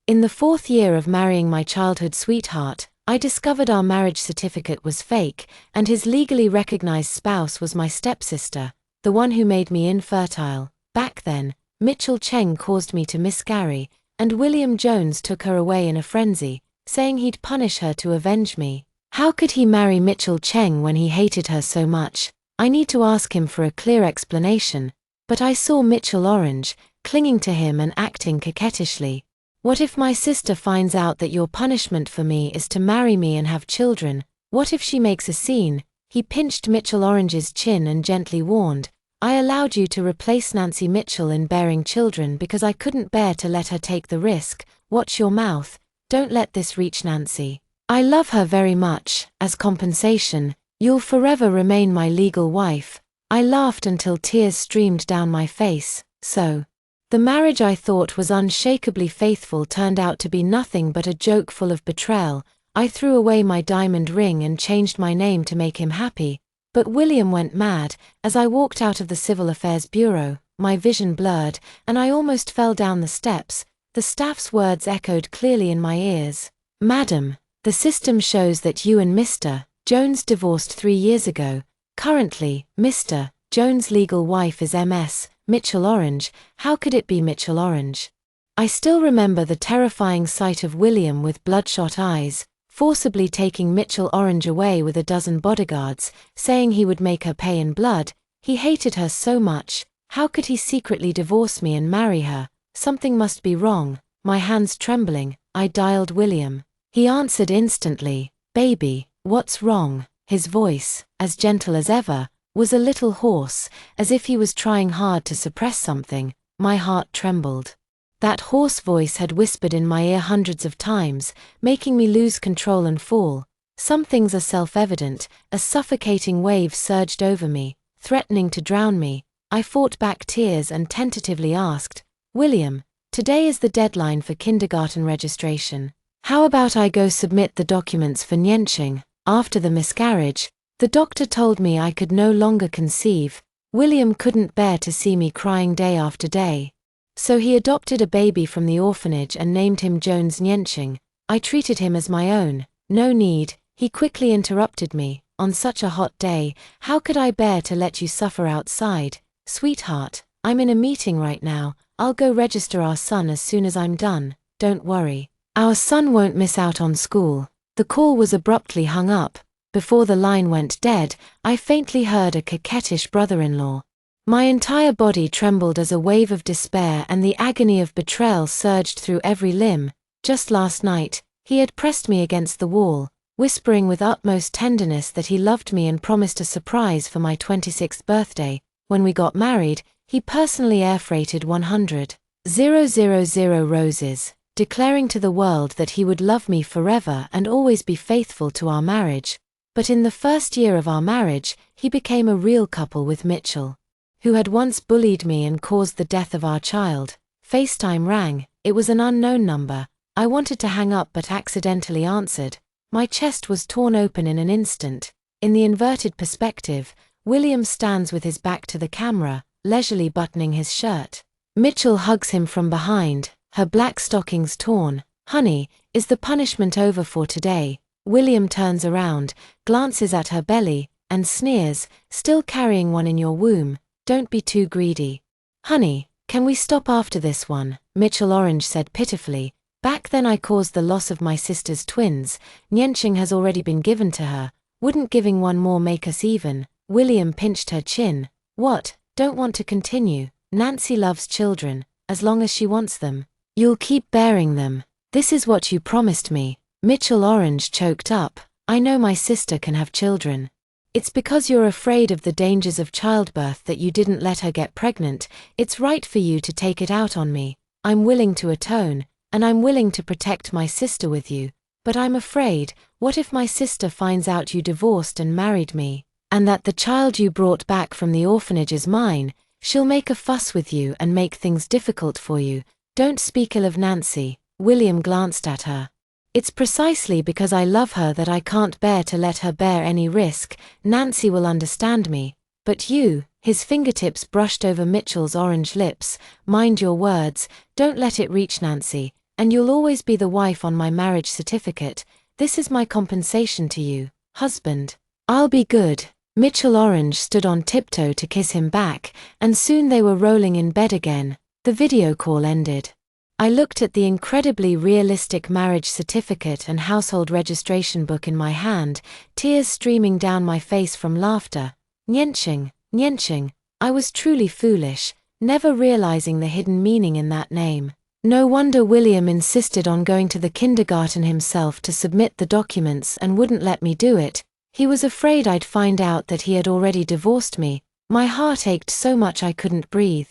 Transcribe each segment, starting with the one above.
In the 4th year of marrying my childhood sweetheart, I discovered our marriage certificate was fake, and his legally recognized spouse was my stepsister, the one who made me infertile. Back then, Mitchell Cheng caused me to miscarry, and William Jones took her away in a frenzy, saying he'd punish her to avenge me. How could he marry Mitchell Cheng when he hated her so much? I need to ask him for a clear explanation, but I saw Mitchell Orange, clinging to him and acting coquettishly. What if my sister finds out that your punishment for me is to marry me and have children? What if she makes a scene? He pinched Mitchell Orange's chin and gently warned, I allowed you to replace Nancy Mitchell in bearing children because I couldn't bear to let her take the risk. Watch your mouth. Don't let this reach Nancy. I love her very much. As compensation, you'll forever remain my legal wife. I laughed until tears streamed down my face. So, the marriage I thought was unshakably faithful turned out to be nothing but a joke full of betrayal. I threw away my diamond ring and changed my name to make him happy. But William went mad. As I walked out of the Civil Affairs Bureau, my vision blurred, and I almost fell down the steps. The staff's words echoed clearly in my ears. Madam, the system shows that you and Mr. Jones divorced 3 years ago. Currently, Mr. Jones' legal wife is Ms. Mitchell Orange. How could it be Mitchell Orange? I still remember the terrifying sight of William with bloodshot eyes, forcibly taking Mitchell Orange away with a dozen bodyguards, saying he would make her pay in blood. He hated her so much. How could he secretly divorce me and marry her? Something must be wrong. My hands trembling, I dialed William. He answered instantly. Baby, what's wrong? His voice, as gentle as ever, was a little hoarse, as if he was trying hard to suppress something. My heart trembled. That hoarse voice had whispered in my ear hundreds of times, making me lose control and fall. Some things are self-evident. A suffocating wave surged over me, threatening to drown me. I fought back tears and tentatively asked, William, today is the deadline for kindergarten registration. How about I go submit the documents for Cheng? After the miscarriage, the doctor told me I could no longer conceive. William couldn't bear to see me crying day after day. So he adopted a baby from the orphanage and named him Jones Cheng. I treated him as my own. No need, he quickly interrupted me. On such a hot day, how could I bear to let you suffer outside? Sweetheart, I'm in a meeting right now. I'll go register our son as soon as I'm done. Don't worry. Our son won't miss out on school. The call was abruptly hung up. Before the line went dead, I faintly heard a coquettish brother-in-law. My entire body trembled as a wave of despair and the agony of betrayal surged through every limb. Just last night, he had pressed me against the wall, whispering with utmost tenderness that he loved me and promised a surprise for my 26th birthday. When we got married, he personally air-freighted 100,000 roses, declaring to the world that he would love me forever and always be faithful to our marriage. But in the first year of our marriage, he became a real couple with Mitchell, who had once bullied me and caused the death of our child. FaceTime rang. It was an unknown number. I wanted to hang up but accidentally answered. My chest was torn open in an instant. In the inverted perspective, William stands with his back to the camera, leisurely buttoning his shirt. Mitchell hugs him from behind, her black stockings torn. Honey, is the punishment over for today? William turns around, glances at her belly, and sneers, still carrying one in your womb. Don't be too greedy. Honey, can we stop after this one? Mitchell Orange said pitifully. Back then I caused the loss of my sister's twins. Cheng has already been given to her. Wouldn't giving one more make us even? William pinched her chin. What? Don't want to continue? Nancy loves children, as long as she wants them. You'll keep bearing them. This is what you promised me. Mitchell Orange choked up. I know my sister can have children. It's because you're afraid of the dangers of childbirth that you didn't let her get pregnant. It's right for you to take it out on me. I'm willing to atone, and I'm willing to protect my sister with you. But I'm afraid, what if my sister finds out you divorced and married me, and that the child you brought back from the orphanage is mine? She'll make a fuss with you and make things difficult for you. Don't speak ill of Nancy. William glanced at her. It's precisely because I love her that I can't bear to let her bear any risk. Nancy will understand me. But you, his fingertips brushed over Mitchell's orange lips, mind your words, don't let it reach Nancy. and you'll always be the wife on my marriage certificate. This is my compensation to you, husband. I'll be good." Mitchell Orange stood on tiptoe to kiss him back, and soon they were rolling in bed again. The video call ended. I looked at the incredibly realistic marriage certificate and household registration book in my hand, tears streaming down my face from laughter. Cheng, Cheng. I was truly foolish, never realizing the hidden meaning in that name. No wonder William insisted on going to the kindergarten himself to submit the documents and wouldn't let me do it. He was afraid I'd find out that he had already divorced me. My heart ached so much I couldn't breathe.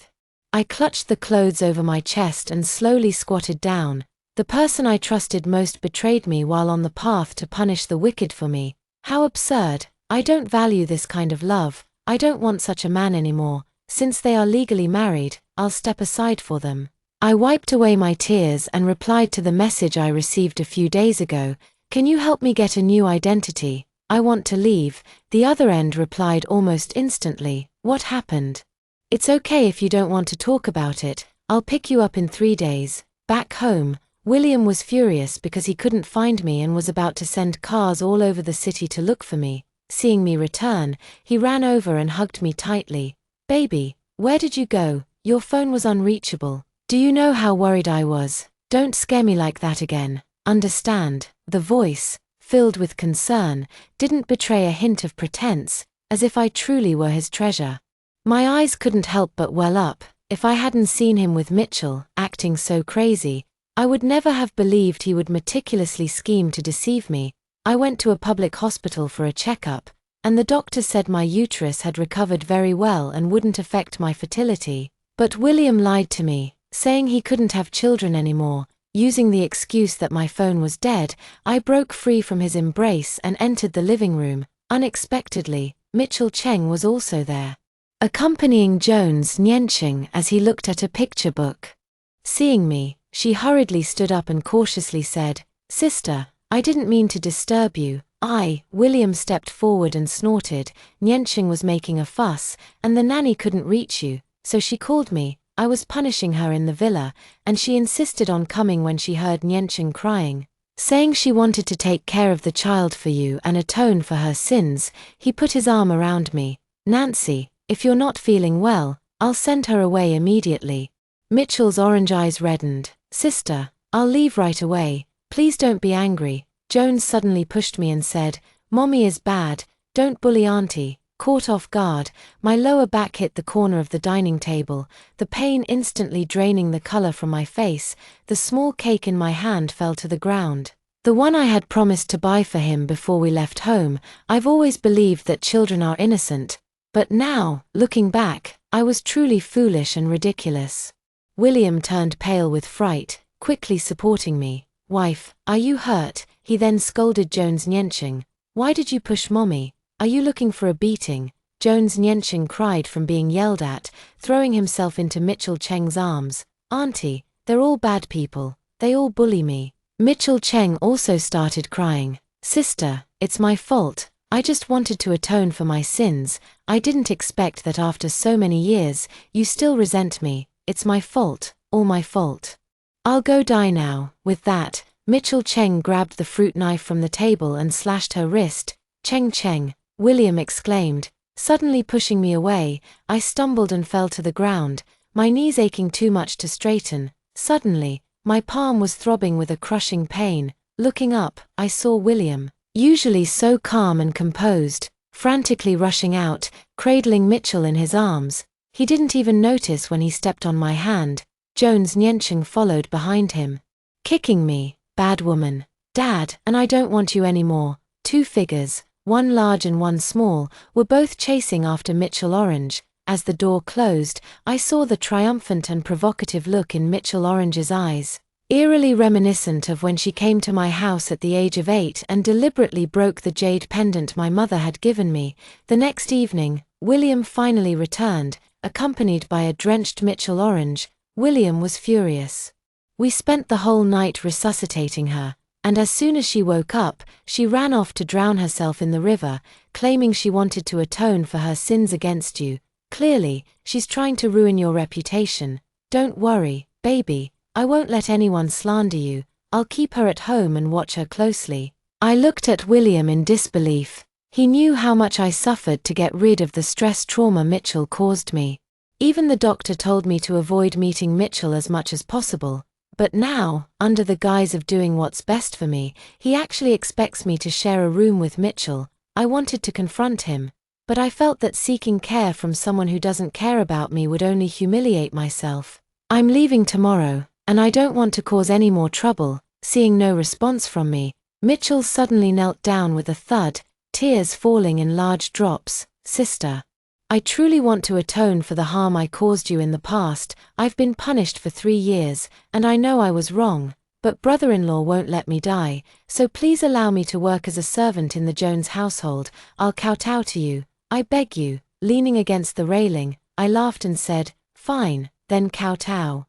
I clutched the clothes over my chest and slowly squatted down. The person I trusted most betrayed me while on the path to punish the wicked for me. How absurd. I don't value this kind of love. I don't want such a man anymore. Since they are legally married, I'll step aside for them. I wiped away my tears and replied to the message I received a few days ago. "Can you help me get a new identity? I want to leave." The other end replied almost instantly, "What happened? It's okay if you don't want to talk about it. I'll pick you up in 3 days." Back home, William was furious because he couldn't find me and was about to send cars all over the city to look for me. Seeing me return, he ran over and hugged me tightly. "Baby, where did you go? Your phone was unreachable. Do you know how worried I was? Don't scare me like that again. Understand?" The voice, filled with concern, didn't betray a hint of pretense, as if I truly were his treasure. My eyes couldn't help but well up. If I hadn't seen him with Mitchell, acting so crazy, I would never have believed he would meticulously scheme to deceive me. I went to a public hospital for a checkup, and the doctor said my uterus had recovered very well and wouldn't affect my fertility. But William lied to me, saying he couldn't have children anymore. Using the excuse that my phone was dead, I broke free from his embrace and entered the living room. Unexpectedly, Mitchell Cheng was also there, accompanying Jones Cheng as he looked at a picture book. Seeing me, she hurriedly stood up and cautiously said, "Sister, I didn't mean to disturb you." William stepped forward and snorted. "Cheng was making a fuss, and the nanny couldn't reach you, so she called me. I was punishing her in the villa, and she insisted on coming when she heard Cheng crying, saying she wanted to take care of the child for you and atone for her sins." He put his arm around me. "Nancy, if you're not feeling well, I'll send her away immediately." Mitchell's orange eyes reddened. "Sister, I'll leave right away. Please don't be angry." Jones suddenly pushed me and said, "Mommy is bad, don't bully Auntie." Caught off guard, my lower back hit the corner of the dining table, the pain instantly draining the color from my face. The small cake in my hand fell to the ground. The one I had promised to buy for him before we left home. I've always believed that children are innocent, but now, looking back, I was truly foolish and ridiculous. William turned pale with fright, quickly supporting me. "Wife, are you hurt?" He then scolded Jones Cheng. "Why did you push Mommy? Are you looking for a beating?" Jones Cheng cried from being yelled at, throwing himself into Mitchell Cheng's arms. "Auntie, they're all bad people. They all bully me." Mitchell Cheng also started crying. "Sister, it's my fault. I just wanted to atone for my sins. I didn't expect that after so many years, you still resent me. It's my fault, all my fault. I'll go die now." With that, Mitchell Cheng grabbed the fruit knife from the table and slashed her wrist. Cheng, William exclaimed, suddenly pushing me away. I stumbled and fell to the ground, my knees aching too much to straighten. Suddenly, my palm was throbbing with a crushing pain. Looking up, I saw William, usually so calm and composed, frantically rushing out, cradling Mitchell in his arms. He didn't even notice when he stepped on my hand. Jones Cheng followed behind him, kicking me. "Bad woman. Dad, and I don't want you anymore." Two figures, one large and one small, were both chasing after Mitchell Orange. As the door closed, I saw the triumphant and provocative look in Mitchell Orange's eyes, eerily reminiscent of when she came to my house at the age of 8 and deliberately broke the jade pendant my mother had given me. The next evening, William finally returned, accompanied by a drenched Mitchell Orange. William was furious. We spent the whole night resuscitating her, and as soon as she woke up, she ran off to drown herself in the river, claiming she wanted to atone for her sins against you. Clearly, she's trying to ruin your reputation. Don't worry, baby, I won't let anyone slander you. I'll keep her at home and watch her closely." I looked at William in disbelief. He knew how much I suffered to get rid of the stress trauma Mitchell caused me. Even the doctor told me to avoid meeting Mitchell as much as possible. But now, under the guise of doing what's best for me, he actually expects me to share a room with Mitchell. I wanted to confront him, but I felt that seeking care from someone who doesn't care about me would only humiliate myself. "I'm leaving tomorrow, and I don't want to cause any more trouble." Seeing no response from me, Mitchell suddenly knelt down with a thud, tears falling in large drops. "Sister, I truly want to atone for the harm I caused you in the past. I've been punished for 3 years, and I know I was wrong, but brother-in-law won't let me die, so please allow me to work as a servant in the Jones household. I'll kowtow to you, I beg you." Leaning against the railing, I laughed and said, "Fine, then kowtow."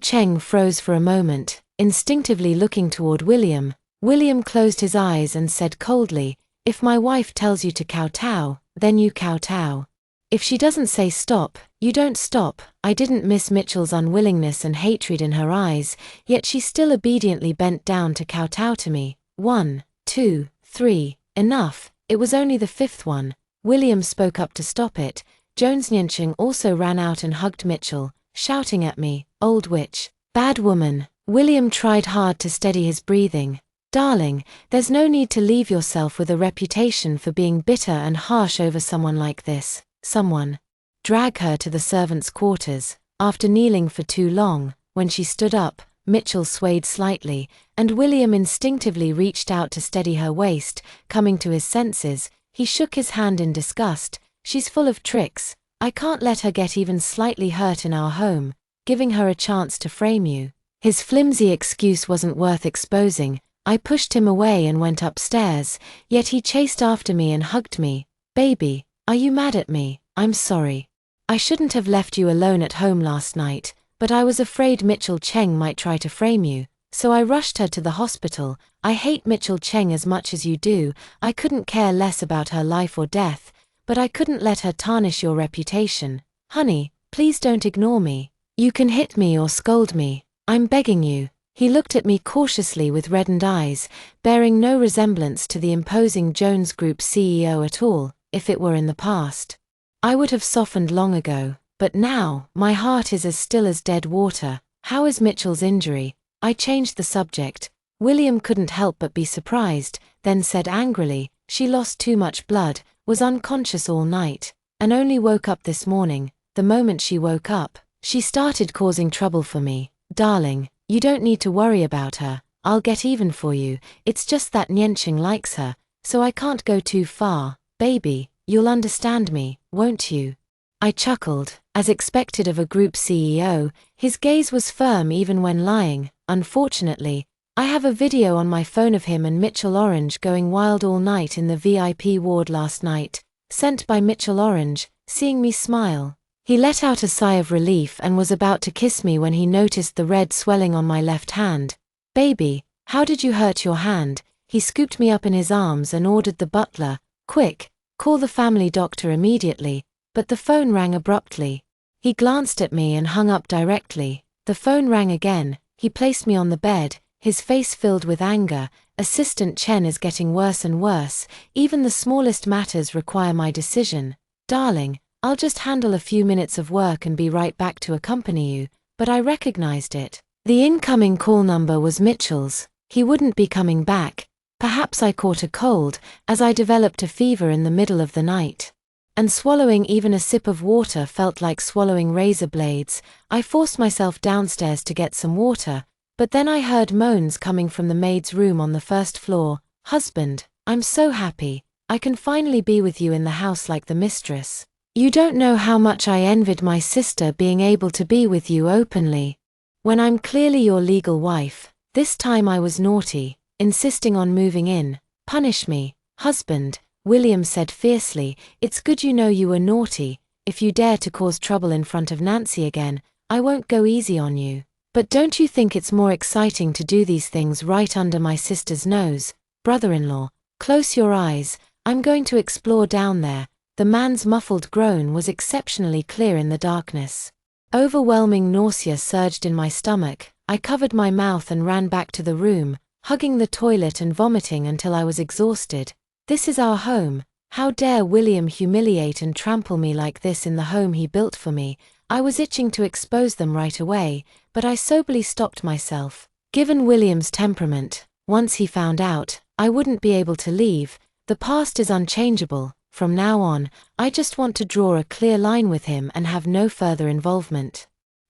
Cheng froze for a moment, instinctively looking toward William. William closed his eyes and said coldly, "If my wife tells you to kowtow, then you kowtow. If she doesn't say stop, you don't stop." I didn't miss Mitchell's unwillingness and hatred in her eyes, yet she still obediently bent down to kowtow to me. 1, 2, 3, enough. It was only the 5th one. William spoke up to stop it. Cheng also ran out and hugged Mitchell, shouting at me, "Old witch, bad woman." William tried hard to steady his breathing. "Darling, there's no need to leave yourself with a reputation for being bitter and harsh over someone like this. Someone drag her to the servants' quarters." After kneeling for too long, when she stood up, Mitchell swayed slightly, and William instinctively reached out to steady her waist. Coming to his senses, he shook his hand in disgust. "She's full of tricks. I can't let her get even slightly hurt in our home, giving her a chance to frame you." His flimsy excuse wasn't worth exposing. I pushed him away and went upstairs, yet he chased after me and hugged me. "Baby, are you mad at me? I'm sorry. I shouldn't have left you alone at home last night, but I was afraid Cheng might try to frame you, so I rushed her to the hospital. I hate Cheng as much as you do. I couldn't care less about her life or death, but I couldn't let her tarnish your reputation. Honey, please don't ignore me. You can hit me or scold me. I'm begging you." He looked at me cautiously with reddened eyes, bearing no resemblance to the imposing Jones Group CEO at all. If it were in the past, I would have softened long ago, but now, my heart is as still as dead water. "How is Mitchell's injury?" I changed the subject. William couldn't help but be surprised, then said angrily, "She lost too much blood, was unconscious all night, and only woke up this morning. The moment she woke up, she started causing trouble for me." "Darling, you don't need to worry about her. I'll get even for you. It's just that Cheng likes her, so I can't go too far. Baby, you'll understand me, won't you?" I chuckled. As expected of a group CEO, his gaze was firm even when lying. Unfortunately, I have a video on my phone of him and Mitchell Orange going wild all night in the VIP ward last night, sent by Mitchell Orange. Seeing me smile, he let out a sigh of relief and was about to kiss me when he noticed the red swelling on my left hand. "Baby, how did you hurt your hand?" He scooped me up in his arms and ordered the butler, "Quick, call the family doctor immediately." But the phone rang abruptly. He glanced at me and hung up directly. The phone rang again. He placed me on the bed, his face filled with anger. "Assistant Chen is getting worse and worse. Even the smallest matters require my decision. Darling, I'll just handle a few minutes of work and be right back to accompany you." But I recognized it. The incoming call number was Mitchell's. He wouldn't be coming back. Perhaps I caught a cold, as I developed a fever in the middle of the night. And swallowing even a sip of water felt like swallowing razor blades. I forced myself downstairs to get some water, but then I heard moans coming from the maid's room on the 1st floor. "Husband, I'm so happy. I can finally be with you in the house like the mistress. You don't know how much I envied my sister being able to be with you openly, when I'm clearly your legal wife." This time I was naughty, insisting on moving in. "Punish me, husband," William said fiercely. "It's good you know you were naughty. If you dare to cause trouble in front of Nancy again, I won't go easy on you. But don't you think it's more exciting to do these things right under my sister's nose? Brother-in-law, close your eyes. I'm going to explore down there." The man's muffled groan was exceptionally clear in the darkness. Overwhelming nausea surged in my stomach. I covered my mouth and ran back to the room, hugging the toilet and vomiting until I was exhausted. This is our home. How dare William humiliate and trample me like this in the home he built for me? I was itching to expose them right away, but I soberly stopped myself. Given William's temperament, once he found out, I wouldn't be able to leave. The past is unchangeable. From now on, I just want to draw a clear line with him and have no further involvement.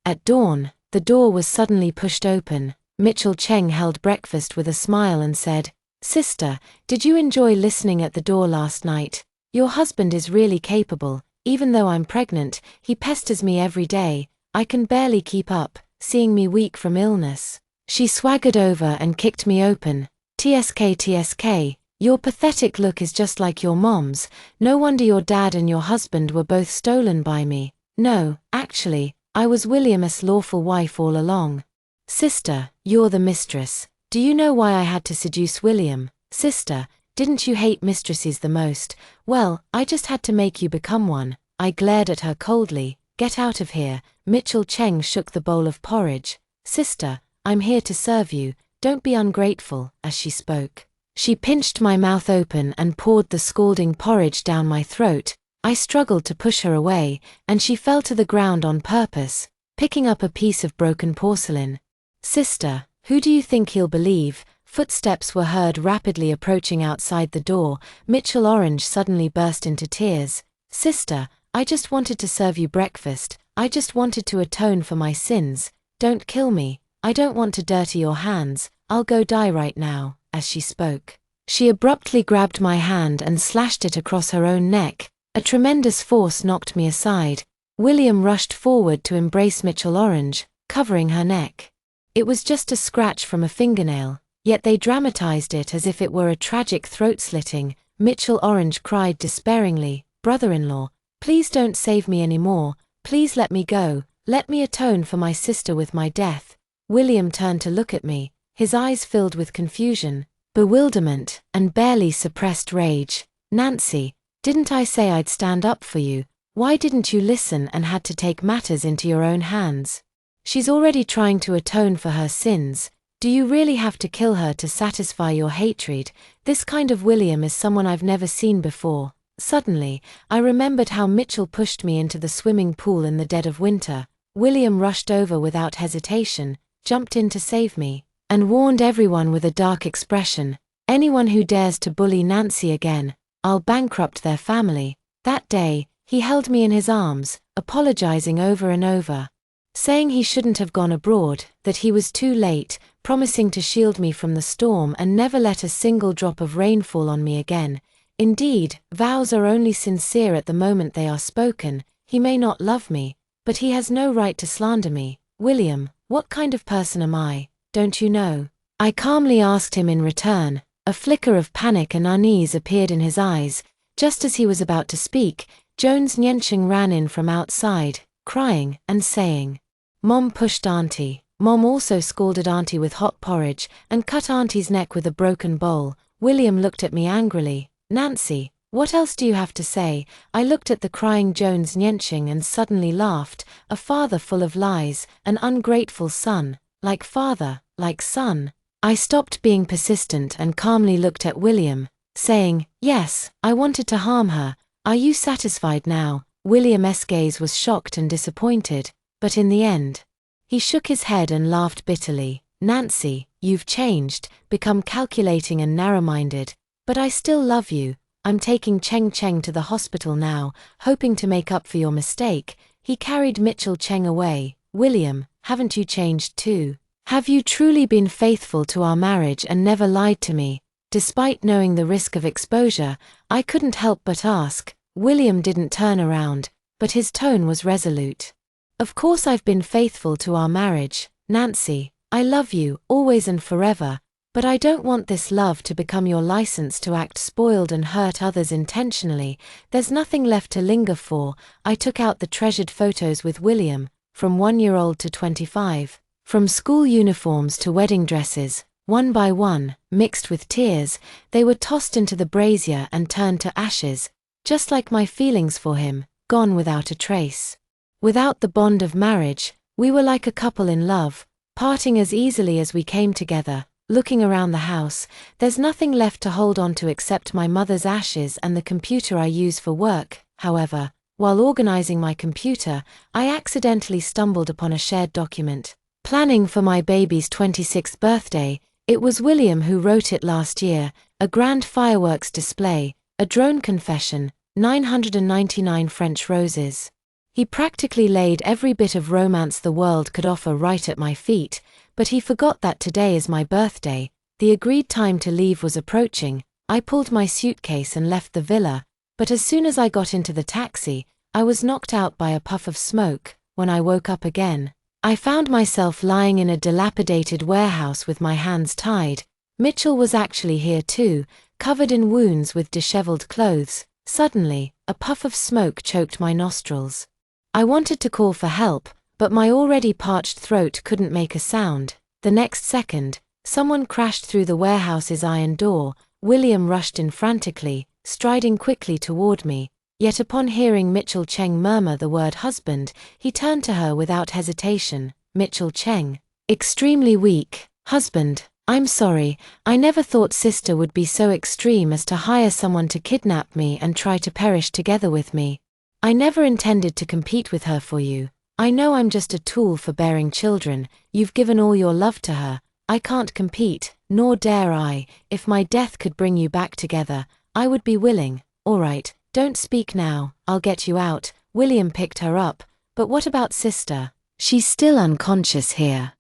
At dawn, the door was suddenly pushed open. Mitchell Cheng held breakfast with a smile and said, "Sister, did you enjoy listening at the door last night? Your husband is really capable. Even though I'm pregnant, he pesters me every day. I can barely keep up, seeing me weak from illness." She swaggered over and kicked me open. TSK, your pathetic look is just like your mom's. No wonder your dad and your husband were both stolen by me. No, actually, I was William's lawful wife all along. Sister, you're the mistress. Do you know why I had to seduce William? Sister, didn't you hate mistresses the most? Well, I just had to make you become one. I glared at her coldly. Get out of here. Mitchell Cheng shook the bowl of porridge. Sister, I'm here to serve you. Don't be ungrateful. As she spoke, she pinched my mouth open and poured the scalding porridge down my throat. I struggled to push her away, and she fell to the ground on purpose, picking up a piece of broken porcelain. Sister, who do you think he'll believe? Footsteps were heard rapidly approaching outside the door. Mitchell Orange suddenly burst into tears. Sister, I just wanted to serve you breakfast. I just wanted to atone for my sins. Don't kill me. I don't want to dirty your hands. I'll go die right now. As she spoke, she abruptly grabbed my hand and slashed it across her own neck. A tremendous force knocked me aside. William rushed forward to embrace Mitchell Orange, covering her neck. It was just a scratch from a fingernail, yet they dramatized it as if it were a tragic throat-slitting. Mitchell Orange cried despairingly, "Brother-in-law, please don't save me anymore. Please let me go. Let me atone for my sister with my death." William turned to look at me, his eyes filled with confusion, bewilderment, and barely suppressed rage. "Nancy, didn't I say I'd stand up for you? Why didn't you listen and had to take matters into your own hands? She's already trying to atone for her sins. Do you really have to kill her to satisfy your hatred? This kind of William is someone I've never seen before." Suddenly, I remembered how Mitchell pushed me into the swimming pool in the dead of winter. William rushed over without hesitation, jumped in to save me, and warned everyone with a dark expression, "Anyone who dares to bully Nancy again, I'll bankrupt their family." That day, he held me in his arms, apologizing over and over, saying he shouldn't have gone abroad, that he was too late, promising to shield me from the storm and never let a single drop of rain fall on me again. Indeed, vows are only sincere at the moment they are spoken. He may not love me, but he has no right to slander me. "William, what kind of person am I? Don't you know?" I calmly asked him in return. A flicker of panic and unease appeared in his eyes. Just as he was about to speak, Jones Nyenching ran in from outside, crying and saying, "Mom pushed Auntie." Mom also scalded Auntie with hot porridge and cut Auntie's neck with a broken bowl. William looked at me angrily. "Nancy, what else do you have to say?" I looked at the crying Jones Nyenching and suddenly laughed. A father full of lies, an ungrateful son, like father, like son. I stopped being persistent and calmly looked at William, saying, "Yes, I wanted to harm her. Are you satisfied now?" William's gaze was shocked and disappointed, but in the end, he shook his head and laughed bitterly. "Nancy, you've changed, become calculating and narrow-minded, but I still love you. I'm taking Cheng to the hospital now, hoping to make up for your mistake." He carried Mitchell Cheng away. "William, haven't you changed too? Have you truly been faithful to our marriage and never lied to me?" Despite knowing the risk of exposure, I couldn't help but ask. William didn't turn around, but his tone was resolute. "Of course I've been faithful to our marriage, Nancy. I love you, always and forever, but I don't want this love to become your license to act spoiled and hurt others intentionally." There's nothing left to linger for. I took out the treasured photos with William, from 1-year-old to 25, from school uniforms to wedding dresses. One by one, mixed with tears, they were tossed into the brazier and turned to ashes, just like my feelings for him, gone without a trace. Without the bond of marriage, we were like a couple in love, parting as easily as we came together. Looking around the house, there's nothing left to hold on to except my mother's ashes and the computer I use for work. However, while organizing my computer, I accidentally stumbled upon a shared document. Planning for my baby's 26th birthday. It was William who wrote it last year. A grand fireworks display, a drone confession, 999 French roses. He practically laid every bit of romance the world could offer right at my feet, but he forgot that today is my birthday. The agreed time to leave was approaching. I pulled my suitcase and left the villa, but as soon as I got into the taxi, I was knocked out by a puff of smoke. When I woke up again, I found myself lying in a dilapidated warehouse with my hands tied. Mitchell was actually here too, covered in wounds with disheveled clothes. Suddenly, a puff of smoke choked my nostrils. I wanted to call for help, but my already parched throat couldn't make a sound. The next second, someone crashed through the warehouse's iron door. William rushed in frantically, striding quickly toward me. Yet upon hearing Mitchell Cheng murmur the word husband, he turned to her without hesitation. Mitchell Cheng. Extremely weak. Husband. I'm sorry, I never thought sister would be so extreme as to hire someone to kidnap me and try to perish together with me. I never intended to compete with her for you. I know I'm just a tool for bearing children. You've given all your love to her. I can't compete, nor dare I. If my death could bring you back together, I would be willing. All right, don't speak now, I'll get you out. William picked her up. But what about sister? She's still unconscious here.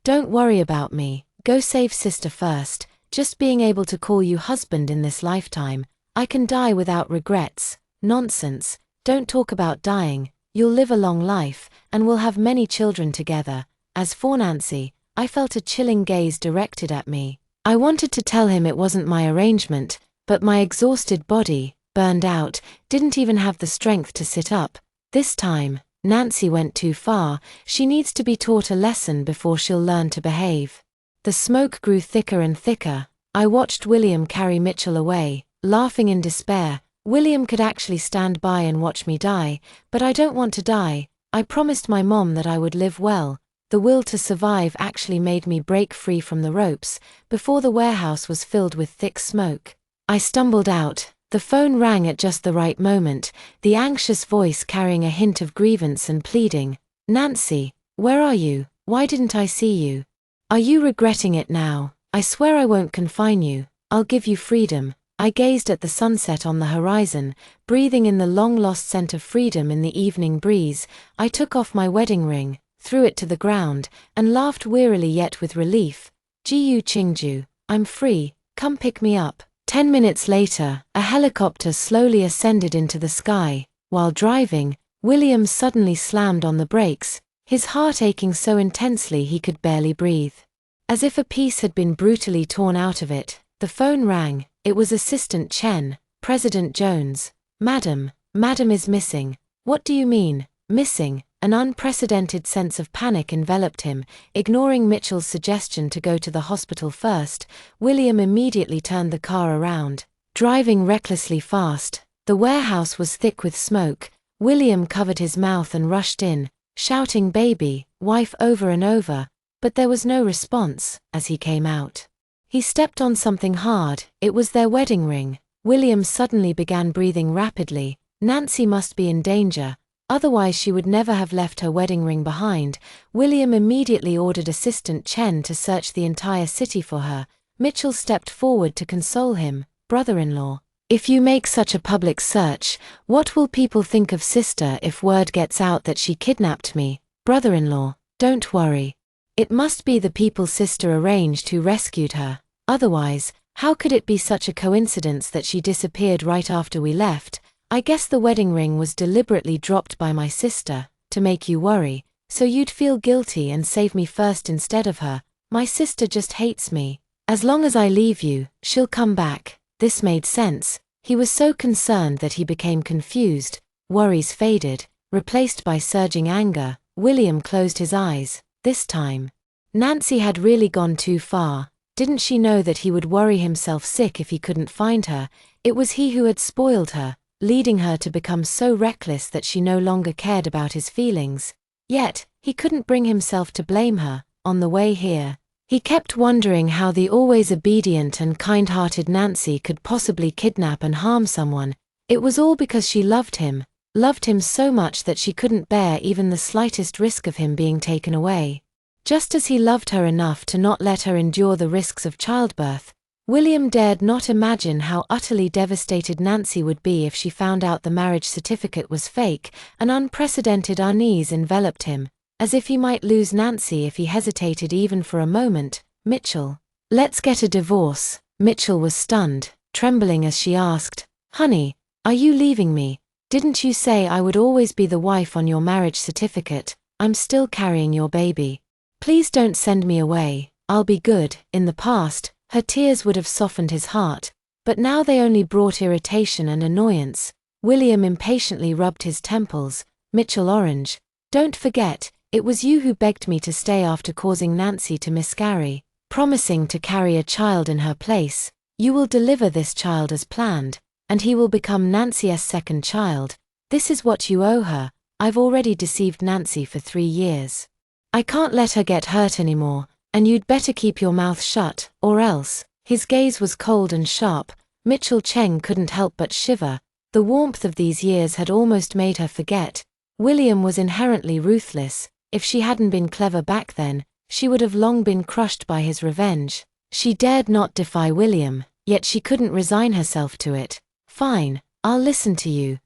Don't worry about me. Go save sister first. Just being able to call you husband in this lifetime, I can die without regrets. Nonsense. Don't talk about dying. You'll live a long life, and we'll have many children together. As for Nancy, I felt a chilling gaze directed at me. I wanted to tell him it wasn't my arrangement, but my exhausted body, burned out, didn't even have the strength to sit up. This time, Nancy went too far. She needs to be taught a lesson before she'll learn to behave. The smoke grew thicker and thicker. I watched William carry Mitchell away, laughing in despair. William could actually stand by and watch me die, but I don't want to die. I promised my mom that I would live well. The will to survive actually made me break free from the ropes, before the warehouse was filled with thick smoke. I stumbled out. The phone rang at just the right moment, the anxious voice carrying a hint of grievance and pleading. Nancy, where are you? Why didn't I see you? Are you regretting it now? I swear I won't confine you. I'll give you freedom. I gazed at the sunset on the horizon, breathing in the long-lost scent of freedom in the evening breeze. I took off my wedding ring, threw it to the ground, and laughed wearily yet with relief. Jiu Qingju, I'm free, come pick me up. 10 minutes later, a helicopter slowly ascended into the sky. While driving, William suddenly slammed on the brakes, his heart aching so intensely he could barely breathe. As if a piece had been brutally torn out of it, the phone rang. It was Assistant Chen, President Jones. Madam is missing. What do you mean, missing? An unprecedented sense of panic enveloped him. Ignoring Mitchell's suggestion to go to the hospital first, William immediately turned the car around, driving recklessly fast. The warehouse was thick with smoke. William covered his mouth and rushed in, shouting baby, wife over and over, but there was no response. As he came out, he stepped on something hard. It was their wedding ring. William suddenly began breathing rapidly. Nancy must be in danger, otherwise she would never have left her wedding ring behind. William immediately ordered Assistant Chen to search the entire city for her. Mitchell stepped forward to console him. Brother-in-law, if you make such a public search, what will people think of sister if word gets out that she kidnapped me? Brother-in-law, don't worry. It must be the people sister arranged who rescued her. Otherwise, how could it be such a coincidence that she disappeared right after we left? I guess the wedding ring was deliberately dropped by my sister, to make you worry, so you'd feel guilty and save me first instead of her. My sister just hates me. As long as I leave you, she'll come back. This made sense. He was so concerned that he became confused. Worries faded, replaced by surging anger. William closed his eyes. This time, Nancy had really gone too far. Didn't she know that he would worry himself sick if he couldn't find her? It was he who had spoiled her, leading her to become so reckless that she no longer cared about his feelings. Yet, he couldn't bring himself to blame her. on the way here. He kept wondering how the always obedient and kind-hearted Nancy could possibly kidnap and harm someone. It was all because she loved him so much that she couldn't bear even the slightest risk of him being taken away. Just as he loved her enough to not let her endure the risks of childbirth, William dared not imagine how utterly devastated Nancy would be if she found out the marriage certificate was fake. An unprecedented unease enveloped him, as if he might lose Nancy if he hesitated even for a moment. "Mitchell, let's get a divorce." Mitchell was stunned, trembling as she asked, "Honey, are you leaving me? Didn't you say I would always be the wife on your marriage certificate? I'm still carrying your baby. Please don't send me away, I'll be good." In the past, her tears would have softened his heart, but now they only brought irritation and annoyance. William impatiently rubbed his temples. "Mitchell Orange, don't forget, it was you who begged me to stay after causing Nancy to miscarry, promising to carry a child in her place. You will deliver this child as planned, and he will become Nancy's second child. This is what you owe her. I've already deceived Nancy for 3 years. I can't let her get hurt anymore, and you'd better keep your mouth shut, or else." His gaze was cold and sharp. Cheng couldn't help but shiver. The warmth of these years had almost made her forget. William was inherently ruthless. If she hadn't been clever back then, she would have long been crushed by his revenge. She dared not defy William, yet she couldn't resign herself to it. "Fine, I'll listen to you."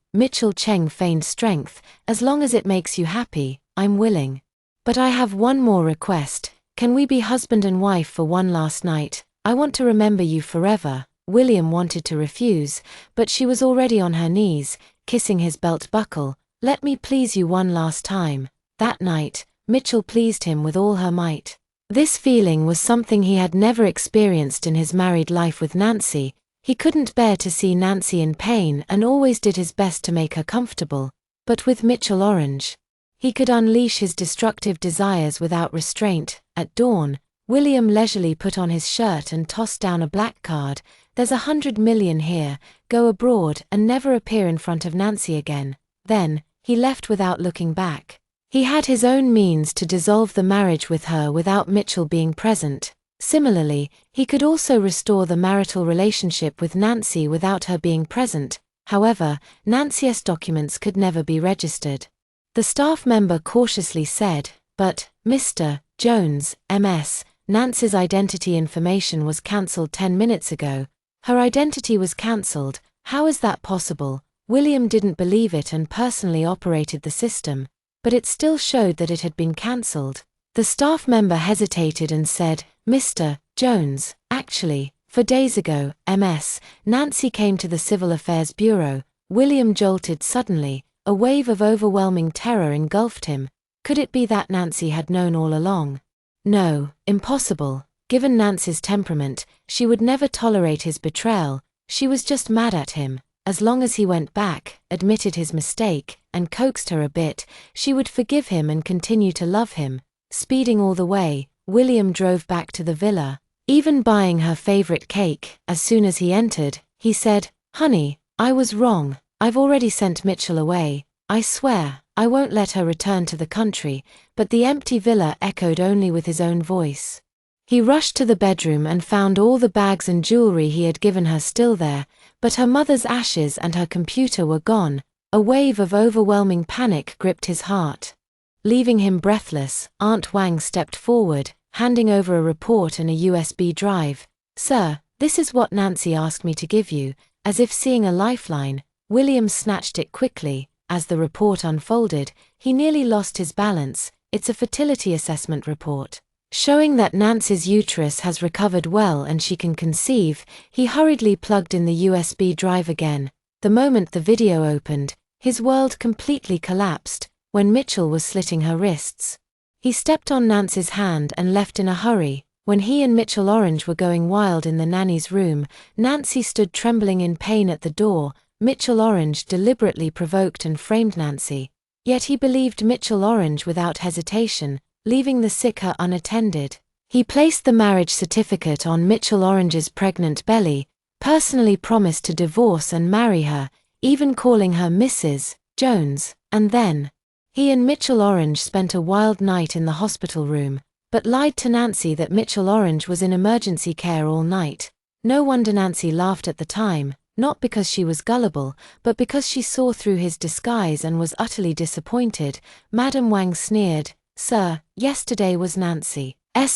Cheng feigned strength. "As long as it makes you happy, I'm willing. But I have one more request. Can we be husband and wife for one last night? I want to remember you forever." William wanted to refuse, but she was already on her knees, kissing his belt buckle. "Let me please you one last time." That night, Mitchell pleased him with all her might. This feeling was something he had never experienced in his married life with Nancy. He couldn't bear to see Nancy in pain and always did his best to make her comfortable. But with Mitchell Orange, he could unleash his destructive desires without restraint. At dawn, William leisurely put on his shirt and tossed down a black card. "There's 100 million here. Go abroad and never appear in front of Nancy again." Then, he left without looking back. He had his own means to dissolve the marriage with her without Mitchell being present. Similarly, he could also restore the marital relationship with Nancy without her being present. However, Nancy's documents could never be registered. The staff member cautiously said, "But, Mr. Jones, MS, Nancy's identity information was cancelled 10 minutes ago." Her identity was cancelled? How is that possible? William didn't believe it and personally operated the system, but it still showed that it had been cancelled. The staff member hesitated and said, "Mr. Jones, actually, 4 days ago, MS, Nancy came to the Civil Affairs Bureau." William jolted suddenly. A wave of overwhelming terror engulfed him. Could it be that Nancy had known all along? No, impossible. Given Nancy's temperament, she would never tolerate his betrayal. She was just mad at him. As long as he went back, admitted his mistake, and coaxed her a bit, she would forgive him and continue to love him. Speeding all the way, William drove back to the villa, even buying her favorite cake. As soon as he entered, he said, "Honey, I was wrong. I've already sent Mitchell away. I swear, I won't let her return to the country." But the empty villa echoed only with his own voice. He rushed to the bedroom and found all the bags and jewelry he had given her still there, but her mother's ashes and her computer were gone. A wave of overwhelming panic gripped his heart. Leaving him breathless, Aunt Wang stepped forward, handing over a report and a USB drive. "Sir, this is what Nancy asked me to give you." As if seeing a lifeline, William snatched it quickly. As the report unfolded, he nearly lost his balance. It's a fertility assessment report, showing that Nancy's uterus has recovered well and she can conceive. He hurriedly plugged in the USB drive again. The moment the video opened, his world completely collapsed. When Mitchell was slitting her wrists, he stepped on Nancy's hand and left in a hurry. When he and Mitchell Orange were going wild in the nanny's room, Nancy stood trembling in pain at the door. Mitchell Orange deliberately provoked and framed Nancy. Yet he believed Mitchell Orange without hesitation, leaving the sick her unattended. He placed the marriage certificate on Mitchell Orange's pregnant belly, personally promised to divorce and marry her, even calling her Mrs. Jones, and then he and Mitchell Orange spent a wild night in the hospital room. but lied to Nancy that Mitchell Orange was in emergency care all night. No wonder Nancy laughed at the time, not because she was gullible, but because she saw through his disguise and was utterly disappointed. Madame Wang sneered, "Sir, yesterday was Nancy's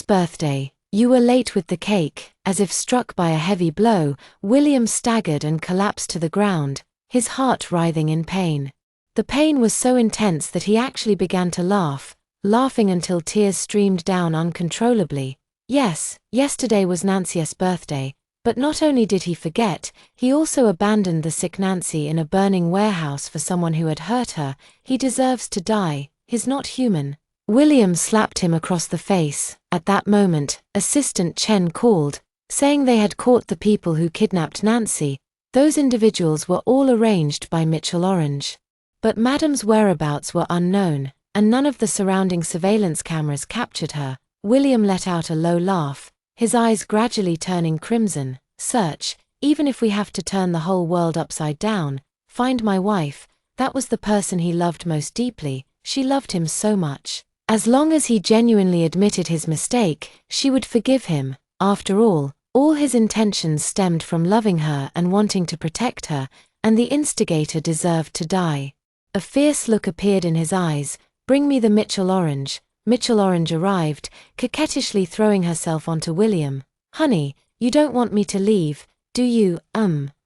birthday. You were late with the cake." As if struck by a heavy blow, William staggered and collapsed to the ground, his heart writhing in pain. The pain was so intense that he actually began to laugh, laughing until tears streamed down uncontrollably. Yes, yesterday was Nancy's birthday, but not only did he forget, he also abandoned the sick Nancy in a burning warehouse for someone who had hurt her. He deserves to die, he's not human. William slapped him across the face. At that moment, Assistant Cheng called, saying they had caught the people who kidnapped Nancy. Those individuals were all arranged by Mitchell Orange. But Madame's whereabouts were unknown, and none of the surrounding surveillance cameras captured her. William let out a low laugh, his eyes gradually turning crimson. "Search, even if we have to turn the whole world upside down. Find my wife." That was the person he loved most deeply. She loved him so much. As long as he genuinely admitted his mistake, she would forgive him. After all his intentions stemmed from loving her and wanting to protect her, and the instigator deserved to die. A fierce look appeared in his eyes. "Bring me the Mitchell Orange." Mitchell Orange arrived, coquettishly throwing herself onto William. "Honey, you don't want me to leave, do you?"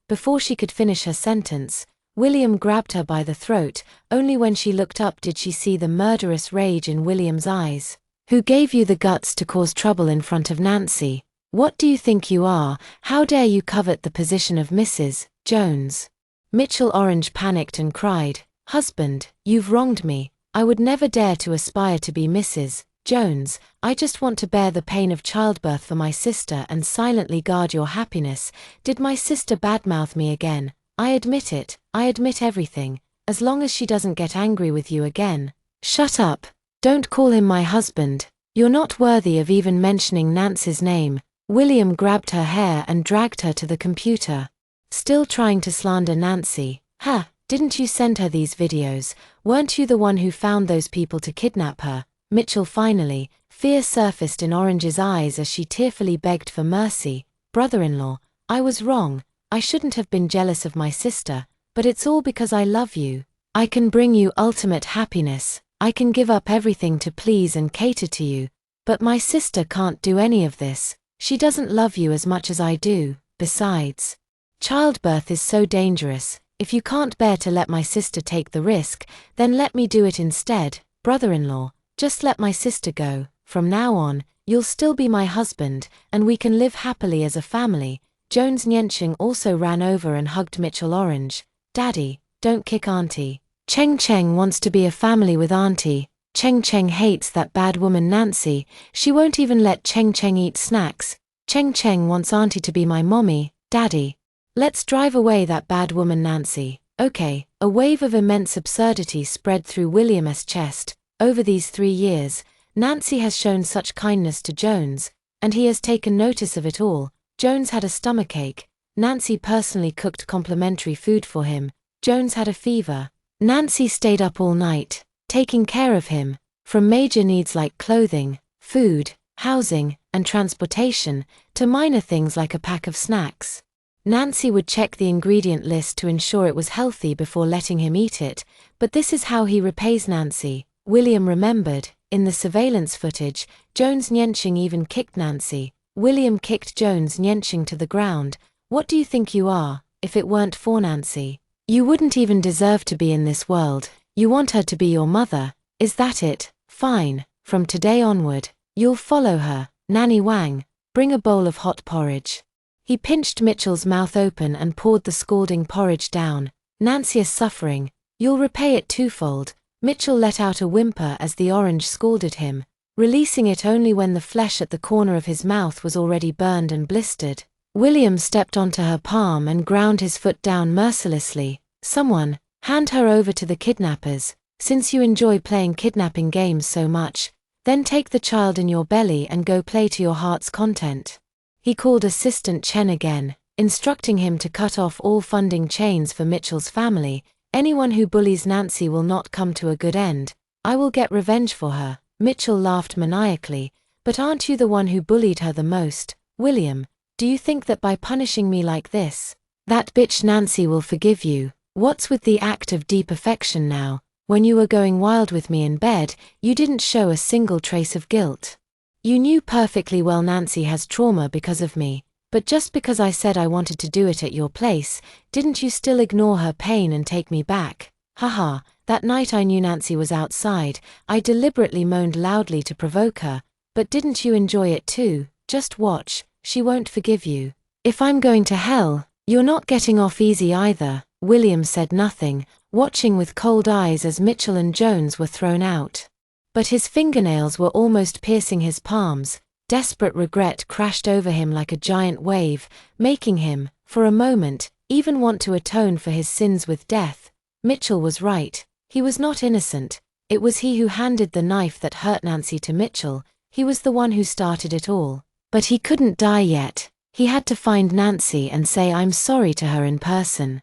Before she could finish her sentence, William grabbed her by the throat. Only when she looked up did she see the murderous rage in William's eyes. "Who gave you the guts to cause trouble in front of Nancy? What do you think you are? How dare you covet the position of Mrs. Jones?" Mitchell Orange panicked and cried, "Husband, you've wronged me. I would never dare to aspire to be Mrs. Jones. I just want to bear the pain of childbirth for my sister and silently guard your happiness. Did my sister badmouth me again? I admit it, I admit everything, as long as she doesn't get angry with you again." "Shut up. Don't call him my husband. You're not worthy of even mentioning Nancy's name." William grabbed her hair and dragged her to the computer. "Still trying to slander Nancy? Ha! Didn't you send her these videos? Weren't you the one who found those people to kidnap her?" Mitchell finally, fear surfaced in Orange's eyes as she tearfully begged for mercy. "Brother-in-law, I was wrong. I shouldn't have been jealous of my sister, but it's all because I love you. I can bring you ultimate happiness. I can give up everything to please and cater to you. But my sister can't do any of this. She doesn't love you as much as I do. Besides, childbirth is so dangerous. If you can't bear to let my sister take the risk, then let me do it instead. Brother-in-law, just let my sister go. From now on, you'll still be my husband, and we can live happily as a family." Jones Cheng also ran over and hugged Mitchell Orange. "Daddy, don't kick Auntie. Cheng wants to be a family with Auntie. Cheng hates that bad woman Nancy. She won't even let Cheng eat snacks. Cheng wants Auntie to be my mommy. Daddy, let's drive away that bad woman Nancy." Okay. A wave of immense absurdity spread through William's chest. Over these 3 years, Nancy has shown such kindness to Jones, and he has taken notice of it all. Jones had a stomachache. Nancy personally cooked complimentary food for him. Jones had a fever. Nancy stayed up all night, taking care of him, from major needs like clothing, food, housing, and transportation, to minor things like a pack of snacks. Nancy would check the ingredient list to ensure it was healthy before letting him eat it, but this is how he repays Nancy. William remembered, in the surveillance footage, Jones Cheng even kicked Nancy. William kicked Jones Cheng to the ground. "What do you think you are? If it weren't for Nancy, you wouldn't even deserve to be in this world. You want her to be your mother, is that it? Fine. From today onward, you'll follow her. Nanny Wang, bring a bowl of hot porridge." He pinched Mitchell's mouth open and poured the scalding porridge down. "Nancy is suffering. You'll repay it twofold." Mitchell let out a whimper as the orange scalded him, releasing it only when the flesh at the corner of his mouth was already burned and blistered. William stepped onto her palm and ground his foot down mercilessly. "Someone, hand her over to the kidnappers. Since you enjoy playing kidnapping games so much, then take the child in your belly and go play to your heart's content." He called Assistant Chen again, instructing him to cut off all funding chains for Mitchell's family. "Anyone who bullies Nancy will not come to a good end. I will get revenge for her." Mitchell laughed maniacally, But aren't you the one who bullied her the most, William? Do you think that by punishing me like this, that bitch Nancy will forgive you? What's with the act of deep affection now? When you were going wild with me in bed, you didn't show a single trace of guilt. You knew perfectly well Nancy has trauma because of me, but just because I said I wanted to do it at your place, didn't you still ignore her pain and take me back? Haha, that night I knew Nancy was outside, I deliberately moaned loudly to provoke her, but didn't you enjoy it too? Just watch, she won't forgive you. If I'm going to hell, you're not getting off easy either. William said nothing, watching with cold eyes as Mitchell and Jones were thrown out. But his fingernails were almost piercing his palms. Desperate regret crashed over him like a giant wave, making him, for a moment, even want to atone for his sins with death. Mitchell was right. He was not innocent. It was he who handed the knife that hurt Nancy to Mitchell. He was the one who started it all. But he couldn't die yet. He had to find Nancy and say I'm sorry to her in person.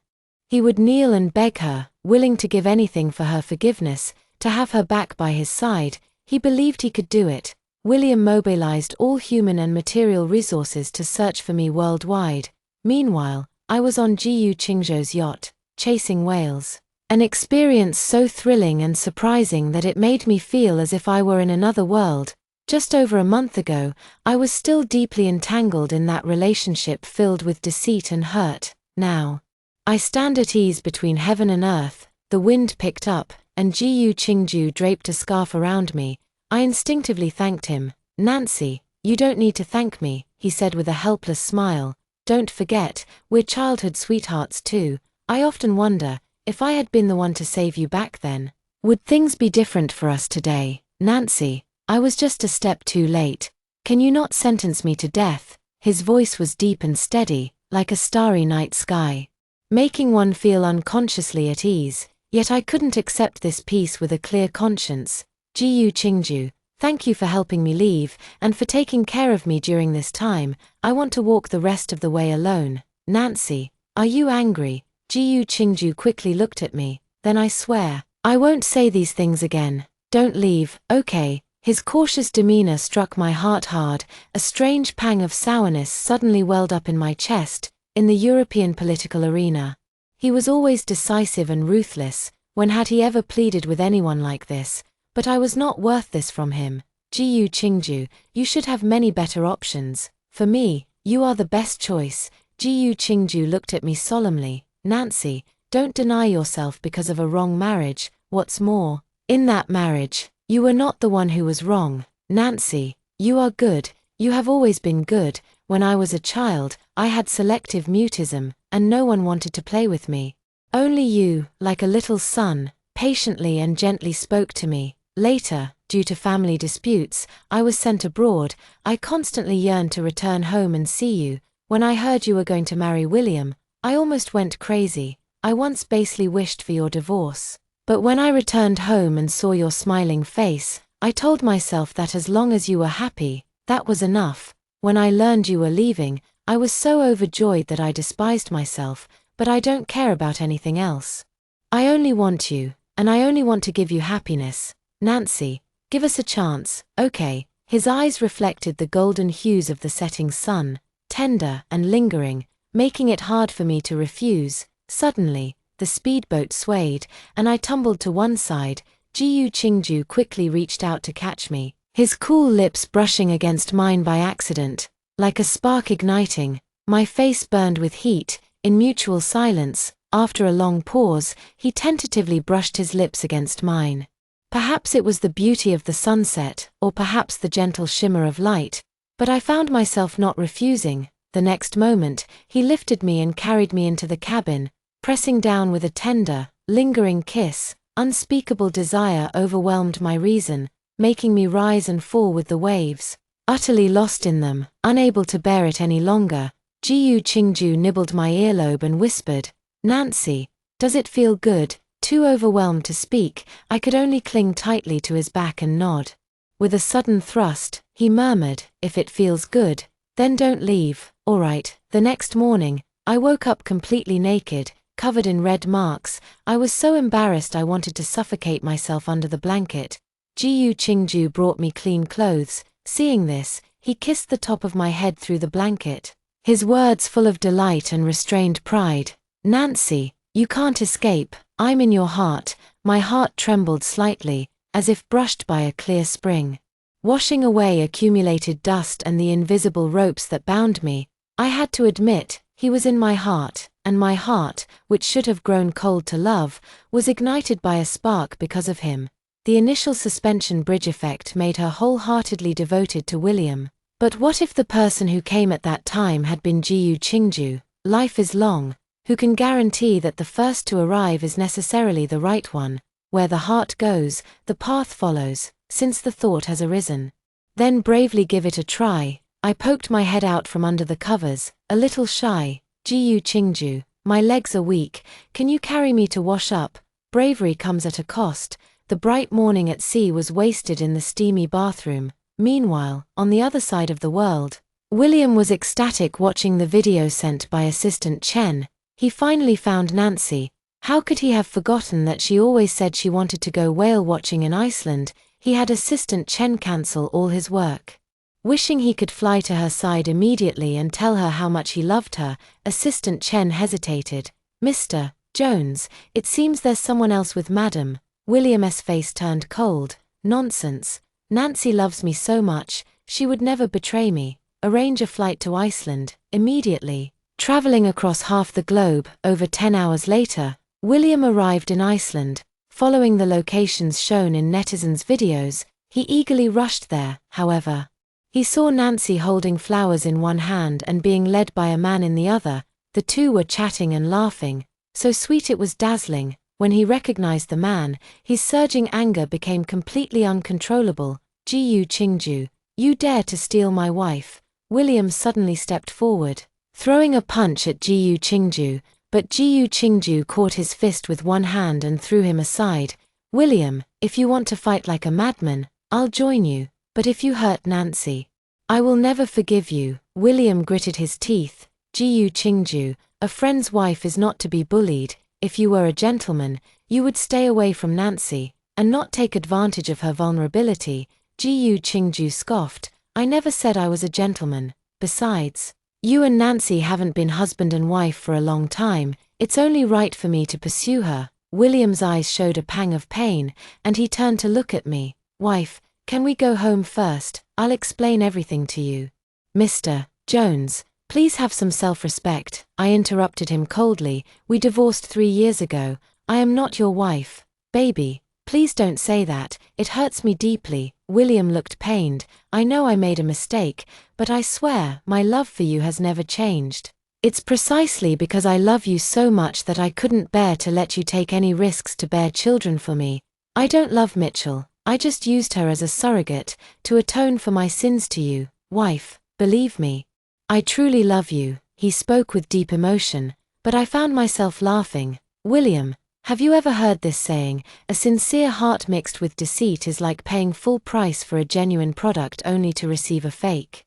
He would kneel and beg her, willing to give anything for her forgiveness, to have her back by his side. He believed he could do it. William mobilized all human and material resources to search for me worldwide. Meanwhile, I was on Gu Qingzhou's yacht, chasing whales. An experience so thrilling and surprising that it made me feel as if I were in another world. Just over a month ago, I was still deeply entangled in that relationship filled with deceit and hurt. Now, I stand at ease between heaven and earth. The wind picked up, and Gu Qingzhou draped a scarf around me. I instinctively thanked him. Nancy, you don't need to thank me, he said with a helpless smile. Don't forget, we're childhood sweethearts too. I often wonder, if I had been the one to save you back then, would things be different for us today? Nancy, I was just a step too late. Can you not sentence me to death? His voice was deep and steady, like a starry night sky, making one feel unconsciously at ease. Yet I couldn't accept this peace with a clear conscience. Gu Qingzhou, thank you for helping me leave, and for taking care of me during this time. I want to walk the rest of the way alone. Nancy, are you angry? Gu Qingzhou quickly looked at me. Then I swear, I won't say these things again. Don't leave, okay? His cautious demeanor struck my heart hard. A strange pang of sourness suddenly welled up in my chest. In the European political arena, he was always decisive and ruthless. When had he ever pleaded with anyone like this? But I was not worth this from him. Gu Qingzhou, you should have many better options. For me, you are the best choice. Gu Qingzhou looked at me solemnly. Nancy, don't deny yourself because of a wrong marriage. What's more, in that marriage, you were not the one who was wrong. Nancy, you are good. You have always been good. When I was a child, I had selective mutism, and no one wanted to play with me. Only you, like a little son, patiently and gently spoke to me. Later, due to family disputes, I was sent abroad. I constantly yearned to return home and see you. When I heard you were going to marry William, I almost went crazy. I once basely wished for your divorce. But when I returned home and saw your smiling face, I told myself that as long as you were happy, that was enough. When I learned you were leaving, I was so overjoyed that I despised myself, but I don't care about anything else. I only want you, and I only want to give you happiness. Nancy, give us a chance, okay? His eyes reflected the golden hues of the setting sun, tender and lingering, making it hard for me to refuse. Suddenly, the speedboat swayed, and I tumbled to one side. Gu Qingzhou quickly reached out to catch me, his cool lips brushing against mine by accident. Like a spark igniting, my face burned with heat. In mutual silence, after a long pause, he tentatively brushed his lips against mine. Perhaps it was the beauty of the sunset, or perhaps the gentle shimmer of light, but I found myself not refusing. The next moment, he lifted me and carried me into the cabin, pressing down with a tender, lingering kiss. Unspeakable desire overwhelmed my reason, making me rise and fall with the waves. Utterly lost in them, unable to bear it any longer, Gu Qingzhou nibbled my earlobe and whispered, Nancy, does it feel good? Too overwhelmed to speak, I could only cling tightly to his back and nod. With a sudden thrust, he murmured, if it feels good, then don't leave. All right. The next morning, I woke up completely naked, covered in red marks. I was so embarrassed I wanted to suffocate myself under the blanket. Gu Qingzhou brought me clean clothes, Seeing this, he kissed the top of my head through the blanket, his words full of delight and restrained pride. "Nancy, you can't escape, I'm in your heart." My heart trembled slightly, as if brushed by a clear spring, washing away accumulated dust and the invisible ropes that bound me. I had to admit, he was in my heart, and my heart, which should have grown cold to love, was ignited by a spark because of him. The initial suspension bridge effect made her wholeheartedly devoted to William. But what if the person who came at that time had been Jiyu Qingju? Life is long. Who can guarantee that the first to arrive is necessarily the right one? Where the heart goes, the path follows, since the thought has arisen. Then bravely give it a try. I poked my head out from under the covers, a little shy. "Jiyu Qingju, my legs are weak, can you carry me to wash up?" Bravery comes at a cost. The bright morning at sea was wasted in the steamy bathroom. Meanwhile, on the other side of the world, William was ecstatic watching the video sent by assistant Cheng. He finally found Nancy. How could he have forgotten that she always said she wanted to go whale watching in Iceland? He had assistant Cheng cancel all his work. Wishing he could fly to her side immediately and tell her how much he loved her, assistant Cheng hesitated. "Mr. Jones, it seems there's someone else with Madam." William's face turned cold. "Nonsense. Nancy loves me so much, she would never betray me. Arrange a flight to Iceland, immediately." Traveling across half the globe, over 10 hours later, William arrived in Iceland. Following the locations shown in netizens' videos, he eagerly rushed there. However, he saw Nancy holding flowers in one hand and being led by a man in the other. The two were chatting and laughing, so sweet it was dazzling. When he recognized the man, his surging anger became completely uncontrollable. "Jiyu Qingju, you dare to steal my wife." William suddenly stepped forward, throwing a punch at Jiyu Qingju, but Jiyu Qingju caught his fist with one hand and threw him aside. "William, if you want to fight like a madman, I'll join you, but if you hurt Nancy, I will never forgive you." William gritted his teeth. "Jiyu Qingju, a friend's wife is not to be bullied. If you were a gentleman, you would stay away from Nancy, and not take advantage of her vulnerability." Jiyu Qingju scoffed. "I never said I was a gentleman. Besides, you and Nancy haven't been husband and wife for a long time. It's only right for me to pursue her." William's eyes showed a pang of pain, and he turned to look at me. "Wife, can we go home first? I'll explain everything to you." "Mr. Jones, please have some self-respect," I interrupted him coldly. "We divorced 3 years ago. I am not your wife." "Baby, please don't say that, it hurts me deeply." William looked pained. "I know I made a mistake, but I swear my love for you has never changed. It's precisely because I love you so much that I couldn't bear to let you take any risks to bear children for me. I don't love Mitchell, I just used her as a surrogate, to atone for my sins to you. Wife, believe me, I truly love you." He spoke with deep emotion, but I found myself laughing. "William, have you ever heard this saying, a sincere heart mixed with deceit is like paying full price for a genuine product only to receive a fake?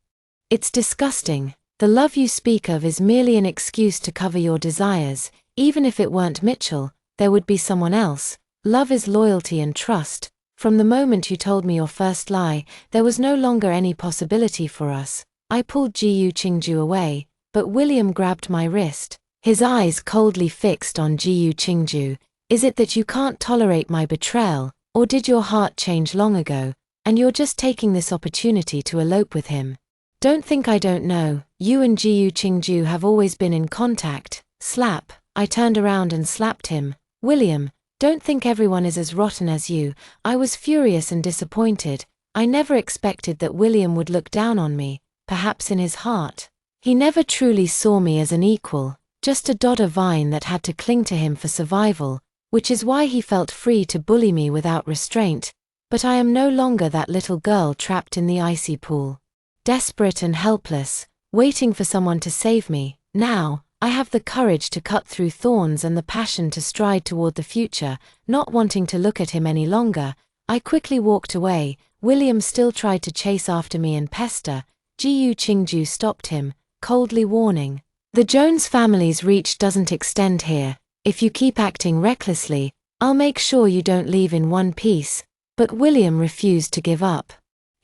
It's disgusting. The love you speak of is merely an excuse to cover your desires. Even if it weren't Mitchell, there would be someone else. Love is loyalty and trust. From the moment you told me your first lie, there was no longer any possibility for us." I pulled Jiyu Qingju away, but William grabbed my wrist, his eyes coldly fixed on Jiyu Qingju. "Is it that you can't tolerate my betrayal, or did your heart change long ago, and you're just taking this opportunity to elope with him?" "Don't think I don't know, you and Jiyu Qingju have always been in contact." Slap. I turned around and slapped him. "William, don't think everyone is as rotten as you." I was furious and disappointed. I never expected that William would look down on me. Perhaps in his heart, he never truly saw me as an equal, just a dodder vine that had to cling to him for survival, which is why he felt free to bully me without restraint. But I am no longer that little girl trapped in the icy pool, desperate and helpless, waiting for someone to save me. Now, I have the courage to cut through thorns and the passion to stride toward the future. Not wanting to look at him any longer, I quickly walked away. William still tried to chase after me and pester. Jiyu Qingju stopped him, coldly warning, "The Jones family's reach doesn't extend here. If you keep acting recklessly, I'll make sure you don't leave in one piece." But William refused to give up.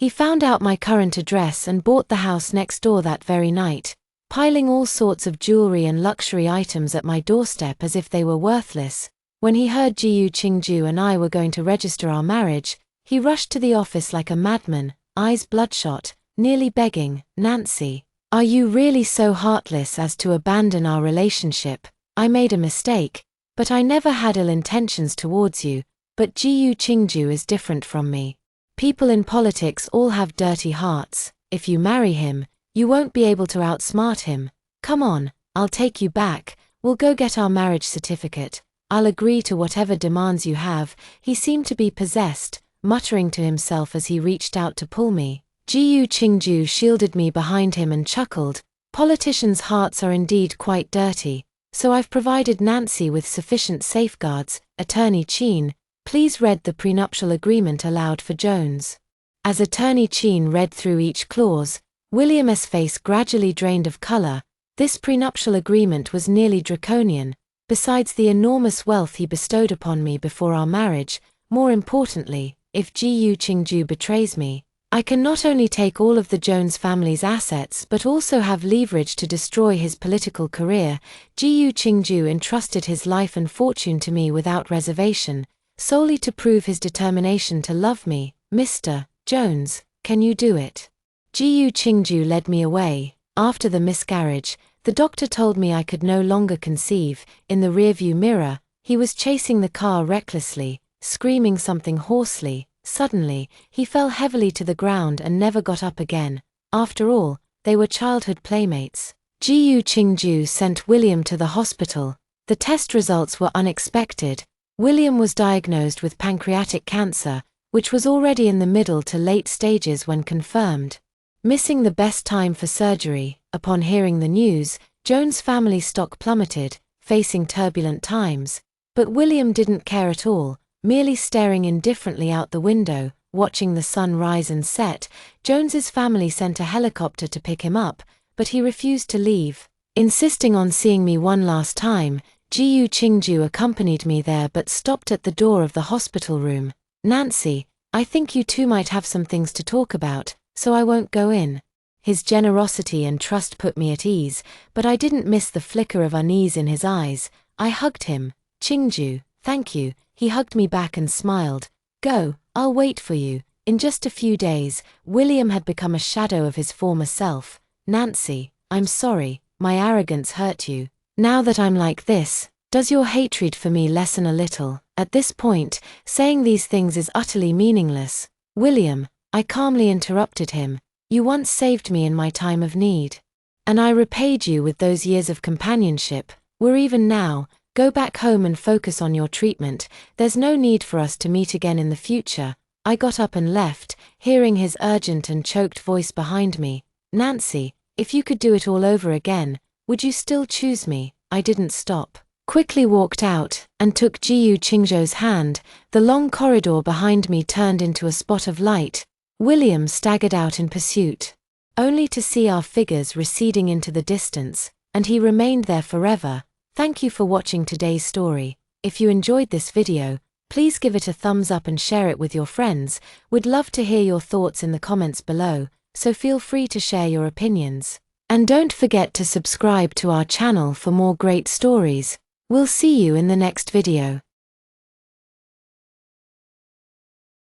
He found out my current address and bought the house next door that very night, piling all sorts of jewelry and luxury items at my doorstep as if they were worthless. When he heard Jiyu Qingju and I were going to register our marriage, he rushed to the office like a madman, eyes bloodshot, nearly begging, "Nancy, are you really so heartless as to abandon our relationship? I made a mistake, but I never had ill intentions towards you, but Jiyu Qingju is different from me. People in politics all have dirty hearts. If you marry him, you won't be able to outsmart him. Come on, I'll take you back, we'll go get our marriage certificate. I'll agree to whatever demands you have." He seemed to be possessed, muttering to himself as he reached out to pull me. Jiyu Qingju shielded me behind him and chuckled, "Politicians' hearts are indeed quite dirty, so I've provided Nancy with sufficient safeguards. Attorney Cheng, please read the prenuptial agreement aloud for Jones." As Attorney Cheng read through each clause, William's face gradually drained of color. This prenuptial agreement was nearly draconian. Besides the enormous wealth he bestowed upon me before our marriage, more importantly, if Jiyu Qingju betrays me, I can not only take all of the Jones family's assets but also have leverage to destroy his political career. Jiyu Qingju entrusted his life and fortune to me without reservation, solely to prove his determination to love me. "Mr. Jones, can you do it?" Jiyu Qingju led me away. After the miscarriage, the doctor told me I could no longer conceive. In the rearview mirror, he was chasing the car recklessly, screaming something hoarsely. Suddenly, he fell heavily to the ground and never got up again. After all, they were childhood playmates. Jiyu Qingju sent William to the hospital. The test results were unexpected. William was diagnosed with pancreatic cancer, which was already in the middle to late stages when confirmed. Missing the best time for surgery, upon hearing the news, Jones' family stock plummeted, facing turbulent times. But William didn't care at all, merely staring indifferently out the window, watching the sun rise and set. Jones's family sent a helicopter to pick him up, but he refused to leave. Insisting on seeing me one last time, Jiyu Qingju accompanied me there but stopped at the door of the hospital room. "Nancy, I think you two might have some things to talk about, so I won't go in." His generosity and trust put me at ease, but I didn't miss the flicker of unease in his eyes. I hugged him. "Qingju, thank you." He hugged me back and smiled. "Go, I'll wait for you." In just a few days, William had become a shadow of his former self. "Nancy, I'm sorry, my arrogance hurt you. Now that I'm like this, does your hatred for me lessen a little?" At this point, saying these things is utterly meaningless. "William," I calmly interrupted him, "you once saved me in my time of need. And I repaid you with those years of companionship. We're even now. Go back home and focus on your treatment. There's no need for us to meet again in the future." I got up and left, hearing his urgent and choked voice behind me. "Nancy, if you could do it all over again, would you still choose me?" I didn't stop. Quickly walked out, and took Jiyu Qingju's hand. The long corridor behind me turned into a spot of light. William staggered out in pursuit, only to see our figures receding into the distance, and he remained there forever. Thank you for watching today's story. If you enjoyed this video, please give it a thumbs up and share it with your friends. We'd love to hear your thoughts in the comments below, so feel free to share your opinions. And don't forget to subscribe to our channel for more great stories. We'll see you in the next video.